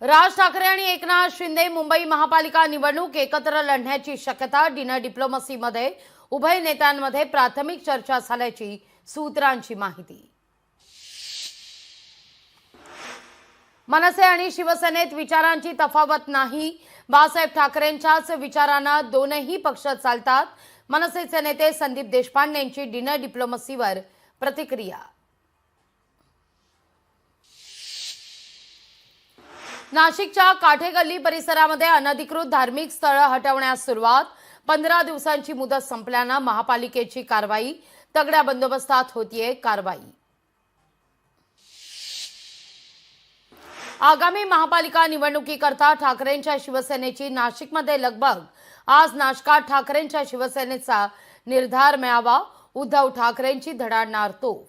राज ठाकरे आणि एकनाथ शिंदे मुंबई महापालिका निवडणूक एकत्र लढण्याची शक्यता। डिनर डिप्लोमसीमध्ये उभय नेत्यांमध्ये प्राथमिक चर्चा झाल्याची सूत्रांची माहिती। मनसे आणि शिवसेनेत विचारांची तफावत नाही। बाळासाहेब ठाकरेंच्याच विचारांना दोनही पक्ष चालतात। मनसेचे नेते संदीप देशपांडेंची डिनर डिप्लोमसीवर प्रतिक्रिया। नाशिकच्या काठेगल्ली परिसरामध्ये अनधिकृत धार्मिक स्थळ हटवण्यास सुरुवात। 15 दिवसांची मुदत संपल्याने महापालिकेची कारवाई। तगड्या बंदोबस्तात होतीये कारवाई। आगामी महापालिका निवडणुकीकरता ठाकरेंच्या शिवसेनेची नाशिकमध्ये लगबग। आज नाशकात ठाकरेंच्या शिवसेनेचा निर्धार मिळावा। उद्धव ठाकरेंची धडाडणार तोफ।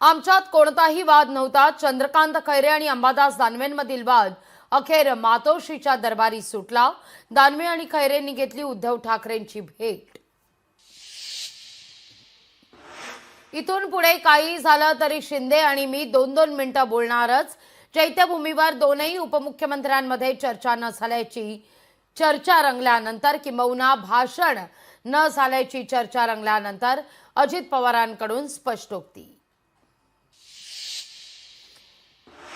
आमच्यात कोणताही वाद नव्हता। चंद्रकांत खैरे आणि अंबादास दानवेंमधील वाद अखेर मातोश्रीच्या दरबारी सुटला। दानवे आणि खैरेंनी घेतली उद्धव ठाकरेंची भेट। इथून पुढे काही झालं तरी शिंदे आणि मी 2-2 मिनिटं बोलणारच। चैत्यभूमीवर दोनही उपमुख्यमंत्र्यांमध्ये चर्चा न झाल्याची चर्चा रंगल्यानंतर किंबहुना भाषण न झाल्याची चर्चा रंगल्यानंतर अजित पवारांकडून स्पष्टोक्ती।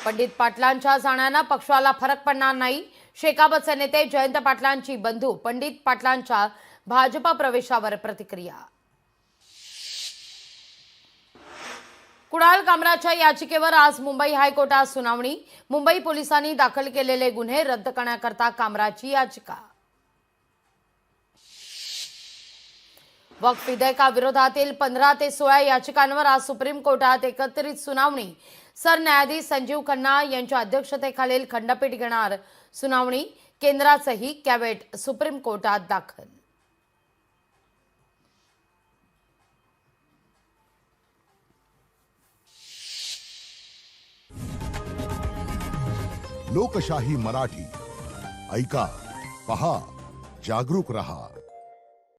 पंडित पाटलांच्या जाण्याने पक्षाला फरक पडणार नाही। शेकापचे नेते जयंत पाटलांची बंधू पंडित पाटलांच्या भाजपा प्रवेशावर प्रतिक्रिया। कुणाल कामराच्या याचिकेवर आज मुंबई हायकोर्टात सुनावणी। मुंबई पोलिसांनी दाखल केलेले गुन्हे रद्द करण्याकरता कामराची याचिका। वक्फ विधेयकाविरोधातील 15 ते 16 याचिकांवर आज सुप्रीम कोर्टात एकत्रित सुनावणी। सरन्यायाधीश संजीव खन्ना यांच्या अध्यक्षतेखालील खंडपीठ घेणार सुनावणी। केंद्राचेही कॅवेट सुप्रीम कोर्टात दाखल। लोकशाही मराठी ऐका, पहा, जागरूक रहा।